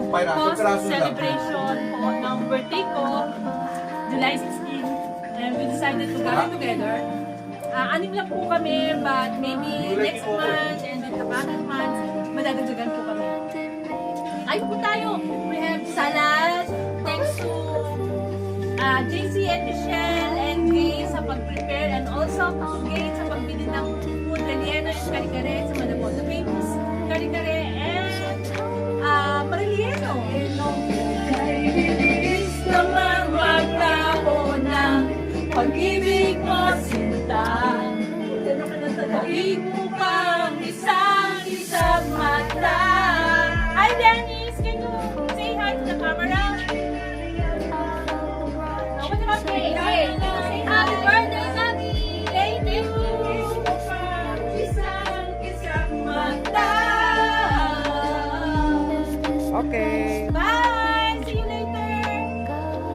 post celebration po ng birthday ko, July 16. And we decided to gather together. Anim lang po kami, but maybe next month and then the coming months, madadagdagan po kami. Ayun po tayo. We have salad. Thanks to JC and Michelle and Gay sa pag-prepare and also to Gay sa pagbili ng food relleno and kare-kare sa Malabon. The famous kare-kare and Marilieno. Kaibilis naman magtao ng pag-ibig mo sinta. Daig mo pang isang mata. Hi Dennis! Can you say hi to the camera? What about Kay? Say happy birthday, Lagi! Thank you! Isang mata. Okay.